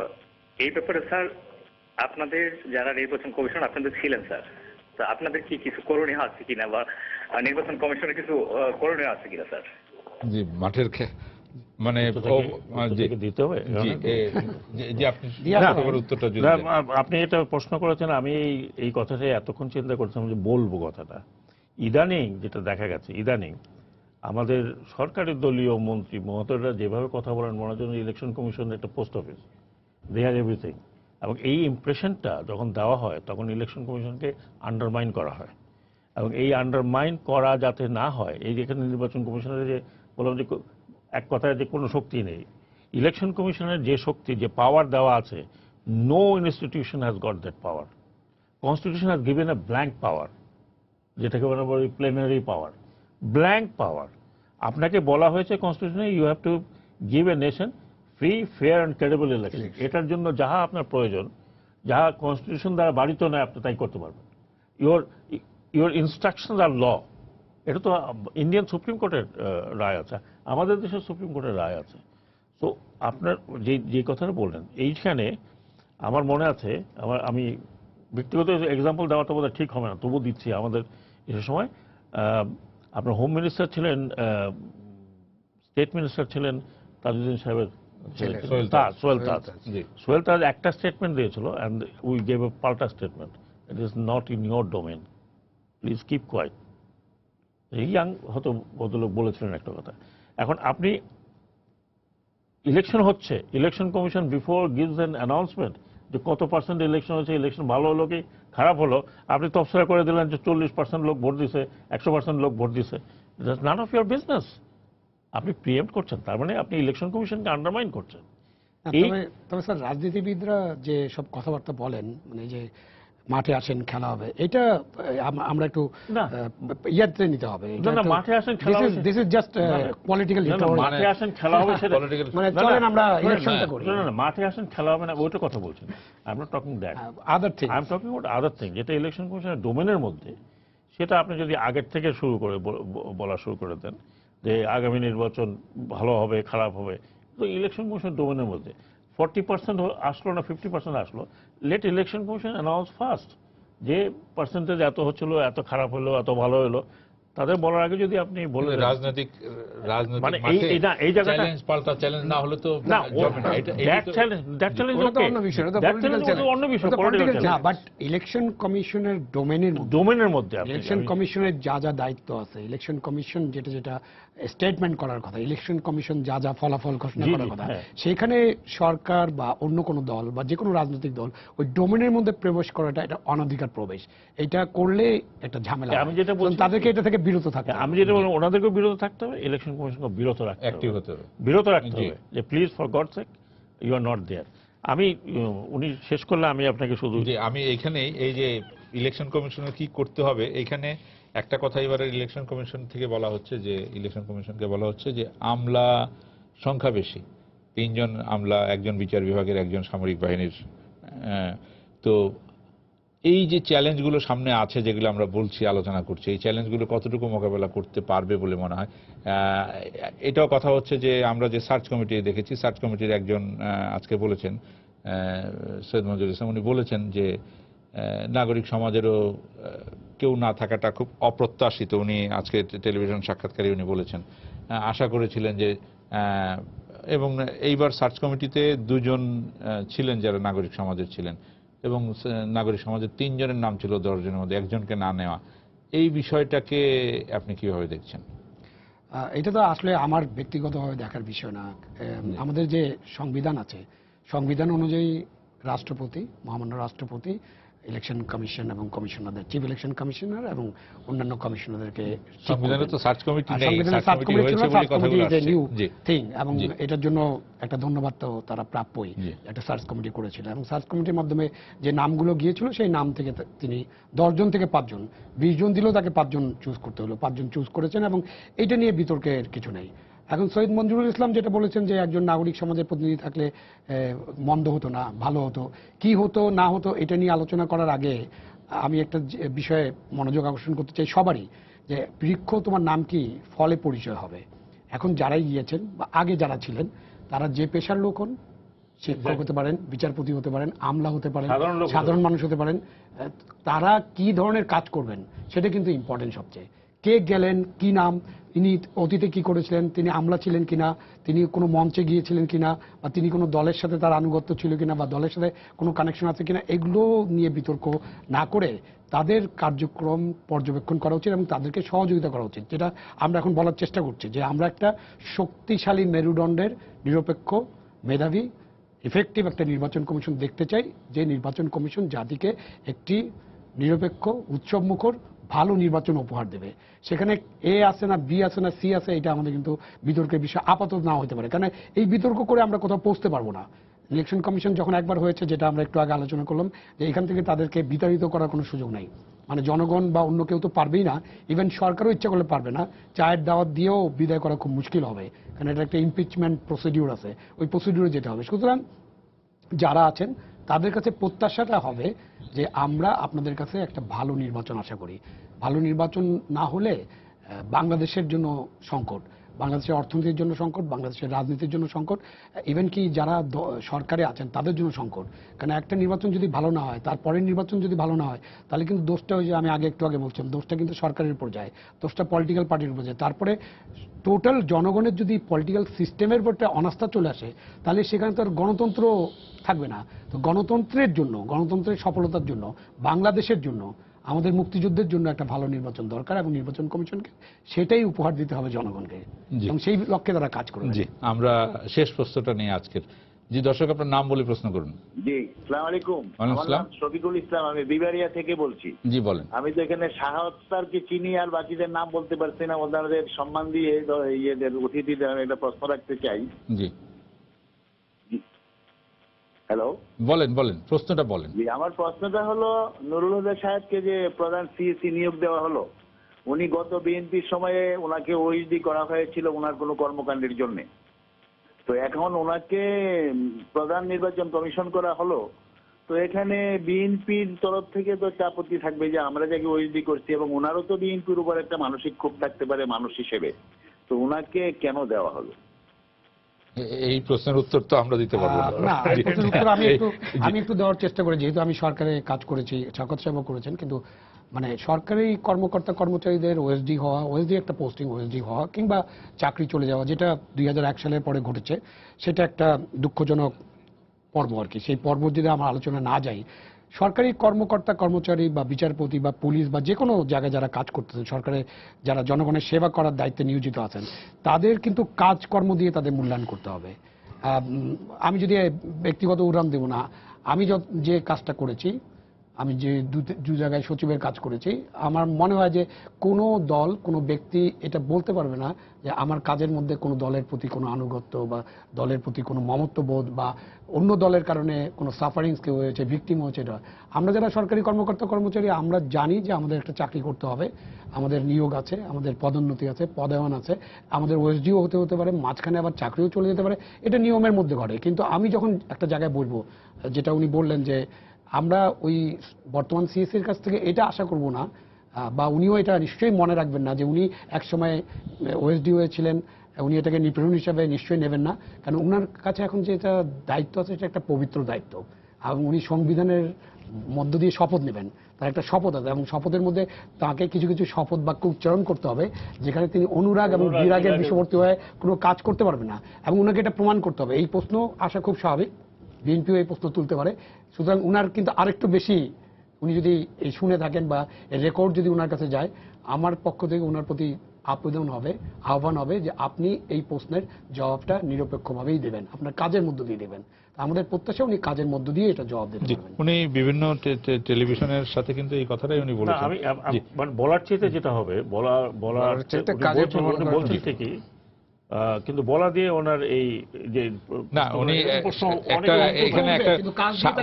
এই ব্যাপারে স্যার, আপনাদের যারা নির্বাচন কমিশন আপনাদের ছিলেন স্যার, তো আপনাদের কি কিছু করণীয় আছে কিনা, বা নির্বাচন কমিশনের কিছু করণীয় আছে কিনা স্যার? জি, মাঠের মানে জি দিতে হবে। জি, জি আপনি না, উত্তরটা যদি না, দেন। আপনি এটা প্রশ্ন করেছেন, আমি এই কথাটাই এতক্ষণ চিন্তা করছিলাম যে বলবো কথাটা। ইদানিং যেটা দেখা গেছে, ইদানিং আমাদের সরকারি দলীয় মন্ত্রী মহোদয়রা যেভাবে কথা বলেন, মনে হয় ইলেকশন কমিশন একটা পোস্ট অফিস, দে আর এভরিথিং। এবং এই ইমপ্রেশনটা যখন দেওয়া হয় তখন ইলেকশন কমিশনকে আন্ডারমাইন করা হয়। এবং এই আন্ডারমাইন করা যাতে না হয়, এই যেখানে নির্বাচন কমিশনের যে বললাম যে এক কথায় যে কোনো শক্তি নেই, ইলেকশন কমিশনের যে শক্তি, যে পাওয়ার দেওয়া আছে, no institution has got that power. Constitution has given a blank power, যেটাকে বলা হয় প্লেনারি পাওয়ার, ব্ল্যাঙ্ক পাওয়ার। আপনাকে বলা হয়েছে কনস্টিটিউশনে you have to give a nation free, fair and credible election. এটার জন্য যাহা আপনার প্রয়োজন, যাহা কনস্টিটিউশন দ্বারা বাড়িত নয়, আপনি তাই করতে পারবেন। ইউর ইনস্ট্রাকশন আর ল। এটা তো ইন্ডিয়ান সুপ্রিম কোর্টের রায় আছে, আমাদের দেশের সুপ্রিম কোর্টের রায় আছে। তো আপনার যে কথাটা বললেন, এইখানে আমার মনে আছে, আমি ব্যক্তিগত এক্সাম্পল দেওয়াটা বোধহয় ঠিক হবে না, তবু দিচ্ছি। আমাদের এ সময় আপনার হোম মিনিস্টার ছিলেন, স্টেট মিনিস্টার ছিলেন তাজউদ্দিন সাহেবের সোহেল তাজ। সোহেল তাজ একটা স্টেটমেন্ট দিয়েছিল, অ্যান্ড উই গেভ এ পাল্টা statement, it is not in your domain, please keep quiet. Young হয়তো ভদ্রলোক বলেছিলেন একটা কথা। এখন আপনি ইলেকশন হচ্ছে, election commission before gives an announcement যে কত পার্সেন্ট ইলেকশন হচ্ছে, ইলেকশন ভালো হলো কি খারাপ হলো, আপনি তফসিলা করে দিলেন যে 40% লোক ভোট দিছে, 100% লোক ভোট দিছে। That's none of your business. আপনি প্রিএম্প্ট করছেন, তার মানে আপনি ইলেকশন কমিশনকে আন্ডারমাইন করছেন। তবে স্যার, রাজনীতিবিদরা যে সব কথাবার্তা বলেন, মানে যে মাঠে আসেন খেলা হবে, এটা আমরা একটু ইয়াতে নিতে হবে। মাঠে আসেন খেলা হবে, দিস ইজ জাস্ট পলিটিক্যাল। মাঠে আসেন খেলা হবে সেটা মানে চলেন আমরা ইলেকশনটা করি। না, মাঠে আসেন খেলা হবে না, ওইটা কথা বলছেন। I am not talking that, other thing. I am talking about other thing, যেটা ইলেকশন কমিশনের ডোমেনের মধ্যে। সেটা আপনি যদি আগের থেকে শুরু করে বলা শুরু করে দেন যে আগামী নির্বাচন ভালো হবে খারাপ হবে, তো ইলেকশন কমিশনের ডোমেনের মধ্যে 40% আসলো না 50% আসলো, let election commission announce first যে পার্সেন্টেজ এত হচ্ছিল, এত খারাপ হলো, এত ভালো হলো, তাদের বলার আগে যদি আপনি বলে দেন, রাজনৈতিক মানে মাঠে এই জায়গাটা চ্যালেঞ্জ পাল্টা চ্যালেঞ্জ না হলে তো না, জমে না। দ্যাট চ্যালেঞ্জ ওটা তো অন্য বিষয়, ওটা political challenge। অন্য বিষয়, ওটা পলিটিক্যাল political না, বাট ইলেকশন কমিশনের ডোমেনের মধ্যে আপনি ইলেকশন কমিশনের যা যা দায়িত্ব আছে, ইলেকশন কমিশন যেটা যেটা স্টেটমেন্ট করার কথা, ইলেকশন কমিশন যা যা ফলাফল ঘোষণা জি, করার জি, কথা, হ্যাঁ। সেখানে সরকার বা অন্য কোনো দল বা যে কোনো রাজনৈতিক দল ওই ডোমেনের মধ্যে প্রবেশ করাটা এটা অনধিকার প্রবেশ। এটা করলে একটা ঝামেলা আমি হয়। যেটা বলছি- কারণ তাদেরকে এটা থেকে বিরত থাকতে হবে। আমি যেটা বললাম, ওনাদেরকেও বিরত থাকতে হবে, ইলেকশন কমিশনকে বিরত রাখতে অ্যাক্টিভ হবে, হতে হবে। বিরত রাখতে জি। হবে যে please for God sake you are not there. আমি উনি শেষ করলে আমি আপনাকে শুধু যে আমি এইখানেই এই যে ইলেকশন কমিশনের কি করতে হবে, এইখানে একটা কথা এবারে ইলেকশন কমিশন থেকে বলা হচ্ছে যে ইলেকশন কমিশনকে বলা হচ্ছে যে আমলা সংখ্যা বেশি, 3 জন আমলা, 1 জন বিচার বিভাগের, 1 জন সামরিক বাহিনীর। তো এই যে চ্যালেঞ্জগুলো সামনে আছে, যেগুলো আমরা বলছি, আলোচনা করছি, এই চ্যালেঞ্জগুলো কতটুকু মোকাবেলা করতে পারবে বলে মনে হয়? এটাও কথা হচ্ছে যে আমরা যে সার্চ কমিটি দেখেছি, সার্চ কমিটির একজন আজকে বলেছেন, সৈয়দ মঞ্জুর ইসলাম, উনি বলেছেন যে নাগরিক সমাজেরও কেউ না থাকাটা খুব অপ্রত্যাশিত। উনি আজকে টেলিভিশন সাক্ষাৎকারে উনি বলেছেন, আশা করেছিলেন যে এবং এইবার সার্চ কমিটিতে 2 জন ছিলেন যারা নাগরিক সমাজের ছিলেন, এবং নাগরিক সমাজের 3 জনের নাম ছিল 10 জনের মধ্যে 1 জনকে না নেওয়া। এই বিষয়টাকে আপনি কিভাবে দেখছেন? এটা তো আসলে আমার ব্যক্তিগতভাবে দেখার বিষয় না। আমাদের যে সংবিধান আছে, সংবিধান অনুযায়ী রাষ্ট্রপতি, মহামান্য রাষ্ট্রপতি ইলেকশন কমিশন এবং কমিশনারদের, চিফ ইলেকশন কমিশনার এবং অন্যান্য কমিশনারদেরকে ঠিক সংবিধানে করবেন। তো সার্চ কমিটি আর নেই, সংবিধানে সার্চ সার্চ কমিটি কমিটি হয়েছে ছিল, বলে সার্চ কমিটি কথাগুলো ইজ এ আসছে। নিউ জি থিং, এবং জি। এটার জন্য একটা ধন্যবাদ তো তারা প্রাপ্যই, জি। একটা সার্চ কমিটি করেছিল, এবং সার্চ কমিটির মাধ্যমে যে নামগুলো গিয়েছিল সেই নাম থেকে তিনি 10 জন থেকে 5 জন, 20 জন দিলেও তাকে 5 জন চুজ করতে হলো, 5 জন চুজ করেছেন, এবং এটা নিয়ে বিতর্কের কিছু নেই। এখন সৈয়দ মঞ্জুরুল ইসলাম যেটা বলেছেন যে একজন নাগরিক সমাজের প্রতিনিধি থাকলে মন্দ হতো না, ভালো হতো, কি হতো না হতো এটা নিয়ে আলোচনা করার আগে আমি একটা বিষয়ে মনোযোগ আকর্ষণ করতে চাই সবারই, যে বৃক্ষ তোমার নাম কি, ফলে পরিচয় হবে। এখন যারাই গিয়েছেন বা আগে যারা ছিলেন, তারা যে পেশার লোক হন, শিক্ষক হতে পারেন, বিচারপতি হতে পারেন, আমলা হতে পারেন, সাধারণ লোক হতে সাধারণ মানুষ হতে পারেন, তারা কি ধরনের কাজ করবেন সেটা কিন্তু ইম্পর্টেন্ট সবচেয়ে। কে গেলেন, কি নাম, ইনি অতীতে কি করেছিলেন, তিনি আমলা ছিলেন কিনা, তিনি কোনো মঞ্চে গিয়েছিলেন কিনা, বা তিনি কোনো দলের সাথে তার আনুগত্য ছিল কিনা, বা দলের সাথে কোনো কানেকশন আছে কিনা, এগুলো নিয়ে বিতর্ক না করে তাদের কার্যক্রম পর্যবেক্ষণ করা উচিত এবং তাদেরকে সহযোগিতা করা উচিত। যেটা আমরা এখন বলার চেষ্টা করছি, যে আমরা একটা শক্তিশালী মেরুদণ্ডের নিরপেক্ষ, মেধাবী, ইফেক্টিভ একটা নির্বাচন কমিশন দেখতে চাই, যে নির্বাচন কমিশন জাতিকে একটি নিরপেক্ষ, উৎসবমুখর, ভালো নির্বাচন উপহার দেবে। সেখানে এ আছে না, বি আছে না, সি আছে, এটা আমাদের কিন্তু বিতর্কের বিষয় আপাতত না হতে পারে, কারণ এই বিতর্ক করে আমরা কোথাও পৌঁছতে পারবো না। ইলেকশন কমিশন যখন একবার হয়েছে, যেটা আমরা একটু আগে আলোচনা করলাম, যে এখান থেকে তাদেরকে বিতাড়িত করার কোনো সুযোগ নাই। মানে জনগণ বা অন্য কেউ তো পারবেই না, ইভেন সরকারও ইচ্ছা করলে পারবে না, চায়ের দাওয়াত দিয়েও বিদায় করা খুব মুশকিল হবে, কারণ এটা একটা ইমপিচমেন্ট প্রসিডিউর আছে, ওই প্রসিডিউরে যেতে হবে। সুতরাং যারা আছেন তাদের কাছে প্রত্যাশাটা হবে যে আমরা আপনাদের কাছে একটা ভালো নির্বাচন আশা করি। ভালো নির্বাচন না হলে বাংলাদেশের জন্য সংকট, বাংলাদেশের অর্থনীতির জন্য সংকট, বাংলাদেশের রাজনীতির জন্য সংকট, ইভেন কি যারা সরকারে আছেন তাদের জন্য সংকট। কারণ একটা নির্বাচন যদি ভালো না হয়, তারপরের নির্বাচন যদি ভালো না হয়, তাহলে কিন্তু দোষটা, ওই যে আমি একটু আগে বলছিলাম, দোষটা কিন্তু সরকারের উপর যায়, দোষটা পলিটিক্যাল পার্টির উপর যায়। তারপরে টোটাল জনগণের যদি পলিটিক্যাল সিস্টেমের উপর একটা অনাস্থা চলে আসে, তাহলে সেখানে তো আর গণতন্ত্র থাকবে না। তো গণতন্ত্রের জন্য, গণতন্ত্রের সফলতার জন্য, বাংলাদেশের জন্য, আমাদের মুক্তিযুদ্ধের জন্য একটা ভালো নির্বাচন দরকার, এবং নির্বাচন কমিশনকে সেটাই উপহার দিতে হবে জনগণকে, জি। এবং সেই লক্ষ্যে তারা কাজ করবে। জি, আমরা শেষ প্রশ্নটা নিয়ে আজকের। জি দর্শক, আপনার নাম বলে প্রশ্ন করুন। জি, আসসালামু আলাইকুম। ওয়ালাইকুম আমার আসসালাম। নাম শফিকুল ইসলাম, আমি বিবারিয়া থেকে বলছি। জি বলেন। আমি তো এখানে শাহাদ স্যারকে চিনি, আর বাকিদের নাম বলতে পারছি না। ওনাদের সম্মান দিয়ে ইয়েদের অতিথিদের আমি একটা প্রশ্ন রাখতে চাই। জি হ্যালো, বলেন বলেন, প্রশ্নটা বলেন। জি, আমার প্রশ্নটা হলো, নুরুল হুদা সাহেবকে যে প্রধান সিএসি নিয়োগ দেওয়া হলো, উনি গত বিএনপির সময়ে ওনাকে ওএসডি করা হয়েছিল ওনার কোনো কর্মকাণ্ডের জন্য। তো এখন ওনাকে প্রধান নির্বাচন কমিশন করা হলো, তো এখানে বিএনপির তরফ থেকে তো একটা আপত্তি থাকবে যে আমরা যাকে ওএসডি করছি, এবং ওনারও তো বিএনপির উপর একটা মানসিক ক্ষোভ থাকতে পারে মানুষ হিসেবে। তো ওনাকে কেন দেওয়া হলো? এই প্রশ্নের উত্তর তো আমরা দিতে পারবো না। না, এই প্রশ্নের উত্তর আমি একটু দেওয়ার চেষ্টা করি, যেহেতু আমি সরকারে কাজ করেছি, শওকত সাহেবও করেছেন, কিন্তু মানে সরকারি কর্মকর্তা কর্মচারীদের ওএসডি হওয়া, ওএসডি একটা পোস্টিং, ওএসডি হওয়া কিংবা চাকরি চলে যাওয়া, যেটা 2001 সালের পরে ঘটেছে, সেটা একটা দুঃখজনক পর্ব আর কি। সেই পর্ব যদি আমরা আলোচনা না যাই, সরকারি কর্মকর্তা কর্মচারী বা বিচারপতি বা পুলিশ বা যে কোনো জায়গায় যারা কাজ করতেছেন, সরকারে যারা জনগণের সেবা করার দায়িত্বে নিয়োজিত আছেন, তাদের কিন্তু কাজকর্ম দিয়ে তাদের মূল্যায়ন করতে হবে। আমি যদি ব্যক্তিগত উদাহরণ দেব না, আমি যে কাজটা করেছি, আমি যে দু জায়গায় সচিবের কাজ করেছি, আমার মনে হয় যে কোনো দল, কোনো ব্যক্তি এটা বলতে পারবে না যে আমার কাজের মধ্যে কোনো দলের প্রতি কোনো আনুগত্য বা দলের প্রতি কোনো মমত্ববোধ বা অন্য দলের কারণে কোনো সাফারিংস কেউ হয়েছে, ভিকটিম হয়েছে। এটা আমরা যারা সরকারি কর্মকর্তা কর্মচারী, আমরা জানি যে আমাদের একটা চাকরি করতে হবে, আমাদের নিয়োগ আছে, আমাদের পদোন্নতি আছে, পদায়ন আছে, আমাদের ওএসডিও হতে পারে, মাঝখানে আবার চাকরিও চলে যেতে পারে, এটা নিয়মের মধ্যে ঘটে। কিন্তু আমি যখন একটা জায়গায় বসবো, যেটা উনি বললেন যে আমরা ওই বর্তমান সিএসির কাছ থেকে এটা আশা করব না, বা উনিও এটা নিশ্চয়ই মনে রাখবেন না যে উনি একসময় ওএসডি হয়েছিলেন, উনি এটাকে নিপীড়ন হিসাবে নিশ্চয়ই নেবেন না, কারণ ওনার কাছে এখন যেটা দায়িত্ব আছে এটা একটা পবিত্র দায়িত্ব, এবং উনি সংবিধানের মধ্য দিয়ে শপথ নেবেন, তার একটা শপথ আছে, এবং শপথের মধ্যে তাকে কিছু কিছু শপথ বাক্য উচ্চারণ করতে হবে, যেখানে তিনি অনুরাগ এবং বিরাগের বিষয়বর্তী হয়ে কোনো কাজ করতে পারবেন না, এবং ওনাকে এটা প্রমাণ করতে হবে। এই প্রশ্ন আসা খুব স্বাভাবিক, বিএনপিও এই প্রশ্ন তুলতে পারে। সুতরাং উনার কিন্তু আরেকটু বেশি, উনি যদি এই শুনে থাকেন বা রেকর্ড যদি উনার কাছে যায়, আমার পক্ষ থেকে উনার প্রতি আবেদন হবে, আহ্বান হবে যে আপনি এই প্রশ্নের জবাবটা নিরপেক্ষভাবেই দেবেন, আপনার কাজের মধ্য দিয়ে দেবেন। আমাদের প্রত্যাশা উনি কাজের মধ্য দিয়ে এটা জবাব দিতে পারবেন। উনি বিভিন্ন টেলিভিশনের সাথে কিন্তু এই কথাটাই উনি বলেছেন। আমি মানে বলার চেয়ে যেটা হবে, বলার বলছেন ঠিকই, কিন্তু বলা দিয়ে ওনার এই যে না, উনি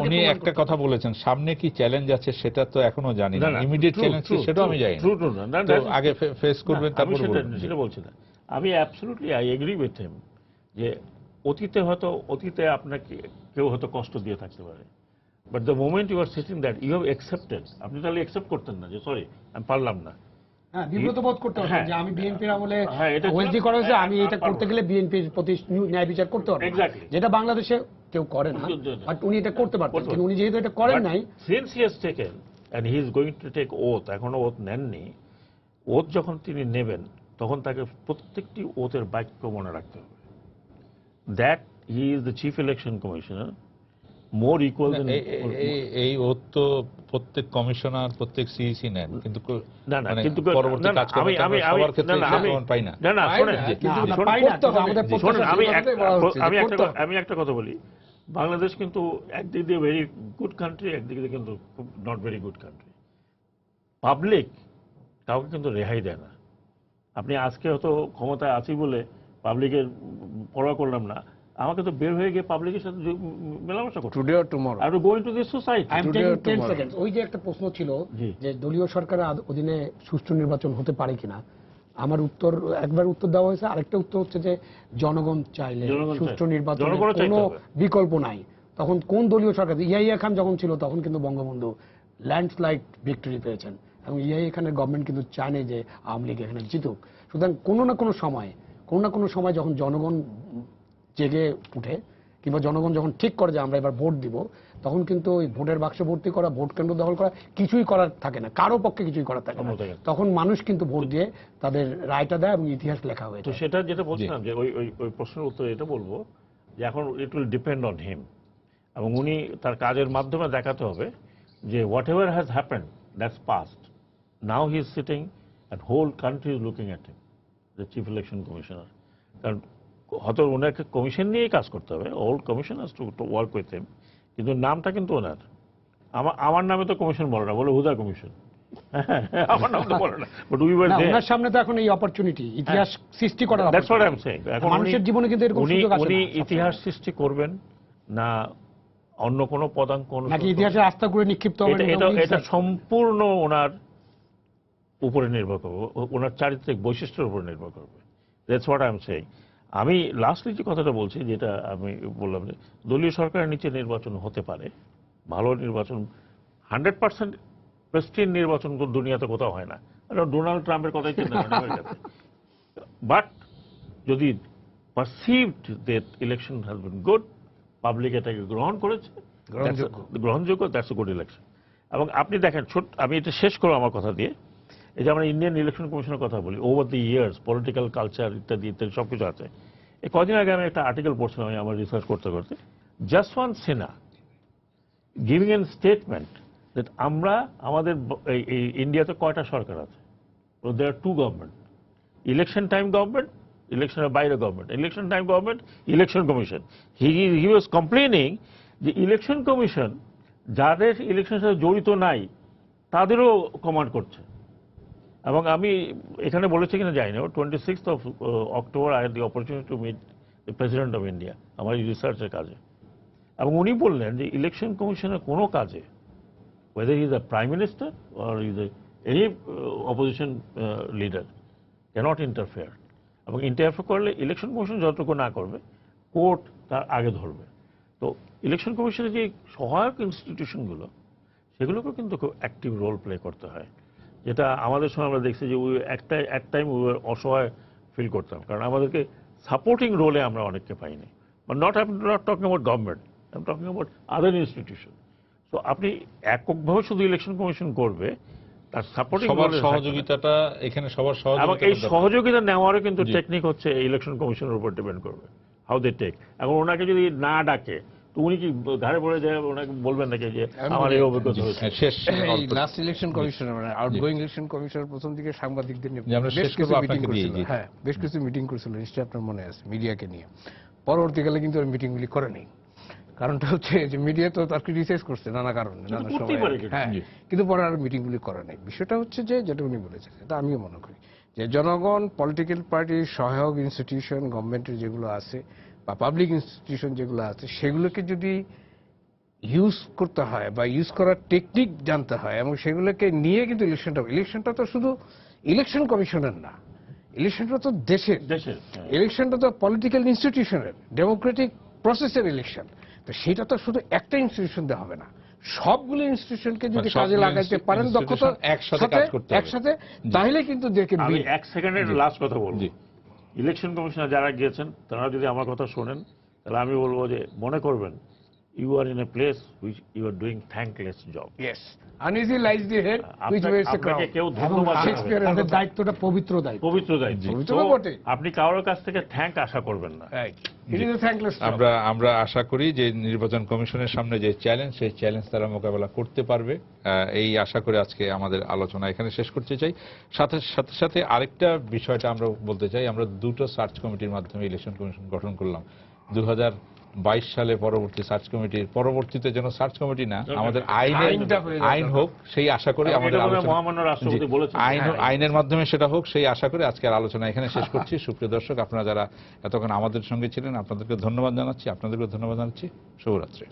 উনি একটা কথা বলেছেন, সামনে কি চ্যালেঞ্জ আছে সেটা তো এখনো জানি না, ইমিডিয়েট চ্যালেঞ্জ সেটাও আমি জানি না, আগে ফেস করবেন তারপর বলবেন। সেটা বলছি না, আমি absolutely I agree with him যে অতীতে আপনাকে কেউ হয়তো কষ্ট দিয়ে থাকতে পারে, but the moment you are sitting that you have accepted, আপনি তাহলে অ্যাকসেপ্ট করতেন না যে সরি আমি পারলাম না, হ্যাঁ, বিব্রত বোধ করতে হবে যে আমি বিএনপির আমলে ওএসডি করা হয়েছে, আমি এটা করতে গেলে বিএনপির প্রতি ন্যায় বিচার করতে পারবো, যেটা বাংলাদেশে কেউ করে না, বাট উনি এটা করতে পারতেন, কিন্তু উনি যেহেতু এটা করেন নাই, since he has taken and he is going to take oath, এখনো ওথ নেননি, ওথ যখন তিনি নেবেন তখন তাকে প্রত্যেকটি ওথের বাক্য মনে রাখতে হবে, that he is the chief election commissioner, more equal than এই ওথ তো প্রত্যেক কমিশনার, প্রত্যেক সিইসি নেন, কিন্তু না না, কিন্তু পরবর্তী কাজ করতে আমি সবার ক্ষেত্রে পাই না। না না, আমি একটা কথা বলি, বাংলাদেশ কিন্তু একদিক দিয়ে ভেরি গুড কান্ট্রি, একদিক দিয়ে কিন্তু not very good country. Public কাউকে কিন্তু রেহাই দেয় না। আপনি আজকে হয়তো ক্ষমতায় আছি বলে পাবলিকের পরোয়া করলাম না, আমাকে তো বের হয়ে গিয়ে পাবলিকের সাথে মেলামেশা করতে today or tomorrow, are going to this society. I am taking 10 seconds. ওই যে একটা প্রশ্ন ছিল যে দলীয় সরকারের অধীনে সুষ্ঠু নির্বাচন হতে পারে কিনা, আমার একবার উত্তর দেওয়া হয়েছে, আরেকটা উত্তর হচ্ছে যে জনগণ চাইলে সুষ্ঠু নির্বাচনের কোনো বিকল্প নাই। তখন কোন দলীয় সরকার, ইয়াহিয়া খান যখন ছিল তখন কিন্তু বঙ্গবন্ধু ল্যান্ডস্লাইড ভিক্টরি পেয়েছেন, এবং ইয়াহিয়া খানের গভর্নমেন্ট কিন্তু চায় না যে আওয়ামী লীগ এখানে জিতুক। সুতরাং কোনো না কোনো সময় যখন জনগণ জেগে উঠে, কিংবা জনগণ যখন ঠিক করে যে আমরা এবার ভোট দিব, তখন কিন্তু ওই ভোটের বাক্স ভর্তি করা, ভোট কেন্দ্র দখল করা কিছুই করার থাকে না, কারো পক্ষে কিছুই করার থাকে না। তখন মানুষ কিন্তু ভোট দিয়ে তাদের রায়টা দেয় এবং ইতিহাস লেখা হয়েছে। তো সেটা যেটা বলছিলাম যে ওই প্রশ্নের উত্তরে এটা বলবো যে এখন it will depend on him, এবং উনি তার কাজের মাধ্যমে দেখাতে হবে যে whatever has happened that's past, now he is sitting and whole country is looking at him, the chief election commissioner. কারণ হয়তো ওনাকে কমিশন নিয়েই কাজ করতে হবে, all commission has to work with him, কিন্তু নামটা কিন্তু ওনার। আমার নামে তো কমিশন বলে না, বলে হুদা কমিশন, আমার নাম তো বলে না, বাট উই ওয়্যার দেয়ার। ওনার সামনে তো এখন এই অপরচুনিটি, ইতিহাস সৃষ্টি করার, that's what I am saying. এখন মানুষের জীবনে কিন্তু এরকম সুযোগ আসে না। উনি ইতিহাস সৃষ্টি করবেন না অন্য কোনো পদাঙ্ক, নাকি ইতিহাসে আস্থা করে নিক্ষিপ্ত হবে, এটা সম্পূর্ণ ওনার উপরে নির্ভর করবে, ওনার চারিত্রিক বৈশিষ্ট্যের উপর নির্ভর করবে। That's what I am saying. আমি লাস্টলি যে কথাটা বলছি, যেটা আমি বললাম যে দলীয় সরকারের নিচে নির্বাচন হতে পারে, ভালো নির্বাচন, 100% প্রেস্টিজ নির্বাচন দুনিয়াতে কোথাও হয় না, ডোনাল্ড ট্রাম্পের কথাই চিন্তা করেন আমেরিকাতে। বাট যদি perceived that election has been good, public এটাকে গ্রহণ করেছে, গ্রহণযোগ্য, দ্যাটস এ গুড ইলেকশন। এবং আপনি দেখেন, আমি এটা শেষ করবো আমার কথা দিয়ে, এই যে আমরা ইন্ডিয়ান ইলেকশন কমিশনের কথা বলি, over the years political culture ইত্যাদি ইত্যাদি সবকিছু আছে। এই কদিন আগে আমি একটা আর্টিকেল পড়ছিলাম আমার রিসার্চ করতে করতে, Jaswant Sinha giving an statement that আমরা আমাদের এই ইন্ডিয়াতে কয়টা সরকার আছে, there two government, election time government, ইলেকশনের বাইরে government, election time government, election commission. He was complaining যে ইলেকশন কমিশন যাদের ইলেকশনের সাথে জড়িত নাই তাদেরও কমান্ড করছে। এবং আমি এখানে বলেছি কিনা জানি না, 26th of October I had the opportunity to meet the President of India আমার এই রিসার্চের কাজে, এবং উনি বললেন যে ইলেকশন কমিশনের কোনো কাজে, whether he is a prime minister or he is any opposition leader cannot interfere, এবং ইন্টারফেয়ার করলে ইলেকশন কমিশন যতটুকু না করবে কোর্ট তার আগে ধরবে। তো ইলেকশন কমিশনের যে সহায়ক ইনস্টিটিউশনগুলো, সেগুলোকেও কিন্তু খুব অ্যাক্টিভ রোল প্লে করতে হয়, যেটা আমাদের সময় আমরা দেখছি যে এক টাইম অসহায় ফিল করতাম, কারণ আমাদেরকে সাপোর্টিং রোলে আমরা অনেককে পাইনি। But not talking about government, I am talking about other institution. তো আপনি এককভাবে শুধু ইলেকশন কমিশন করবে, তার সাপোর্টিং সহযোগিতাটা এখানে সবার এবং এই সহযোগিতা নেওয়ারও কিন্তু টেকনিক হচ্ছে ইলেকশন কমিশনের উপর ডিপেন্ড করবে, হাউ দে টেক। এখন ওনাকে যদি না ডাকে তো উনি কি ধারে পড়ে যায়, ওনাকে বলবেন নাকি যে আমার এই অভিজ্ঞতা হয়েছে। শেষ লাস্ট ইলেকশন কমিশনার মানে আউটগোয়িং ইলেকশন কমিশনার প্রথম দিকে সাংবাদিকদের নিয়ে আমরা শেষ করব আপনাকে দিয়ে। হ্যাঁ, বেশ কিছু মিটিং করেছিল, নিশ্চয়ই আপনার মনে আছে, মিডিয়াকে নিয়ে। পরবর্তীকালে কিন্তু ওই মিটিংগুলি করেনি। কারণটা হচ্ছে যে মিডিয়া তো তার ক্রিটিসাইজ করছে নানা কারণে, নানা সময়। হ্যাঁ, কিন্তু পরে আর মিটিংগুলি করে নাই। বিষয়টা হচ্ছে যে যেটা উনি বলেছেন, এটা আমিও মনে করি যে জনগণ, পলিটিক্যাল পার্টির সহায়ক ইনস্টিটিউশন গভর্নমেন্টের যেগুলো আছে বা পাবলিক ইনস্টিটিউশন যেগুলো আছে, সেগুলোকে যদি ইউজ করতে হয় বা ইউজ করার টেকনিক জানতে হয়, এবং সেগুলোকে নিয়ে কিন্তু ইলেকশনটা তো শুধু ইলেকশন কমিশনের না, ইলেকশনটা তো দেশের, ইলেকশনটা তো পলিটিক্যাল ইনস্টিটিউশনের, ডেমোক্রেটিক প্রসেসের ইলেকশন। তো সেটা তো শুধু একটা ইনস্টিটিউশন দিয়ে হবে না, সবগুলো ইনস্টিটিউশনকে যদি কাজে লাগাইতে পারেন দক্ষতা একসাথে, তাহলে কিন্তু দেখে। আমি এক সেকেন্ডের লাস্ট কথা বলবো, ইলেকশন কমিশনার যারা গিয়েছেন তারা যদি আমার কথা শোনেন, তাহলে আমি বলবো যে মনে করবেন you are in a place which you are doing thankless job. Yes. Uneasy lies the head which wears the crown. কেউ ধন্যবাদ, তাদের দায়িত্বটা পবিত্র দায়িত্ব, পবিত্র দায়িত্ব। আপনি কারোর কাছ থেকে থ্যাঙ্ক আশা করবেন না। আমরা আশা করি যে নির্বাচন কমিশনের সামনে যে চ্যালেঞ্জ, সেই চ্যালেঞ্জ তারা মোকাবেলা করতে পারবে, এই আশা করে আজকে আমাদের আলোচনা এখানে শেষ করতে চাই। সাথে সাথে আরেকটা বিষয়টা আমরা বলতে চাই, আমরা দুটো সার্চ কমিটির মাধ্যমে ইলেকশন কমিশন গঠন করলাম। 2022 সালে পরবর্তী সার্চ কমিটির পরবর্তীতে যেন সার্চ কমিটি না, আমাদের আইন হোক, সেই আশা করি আমাদের আইনের মাধ্যমে সেটা হোক, সেই আশা করে আজকের আলোচনা এখানে শেষ করছি। সুপ্রিয় দর্শক, আপনারা যারা এতক্ষণ আমাদের সঙ্গে ছিলেন, আপনাদেরকে ধন্যবাদ জানাচ্ছি, আপনাদেরকে ধন্যবাদ জানাচ্ছি। শুভরাত্রি।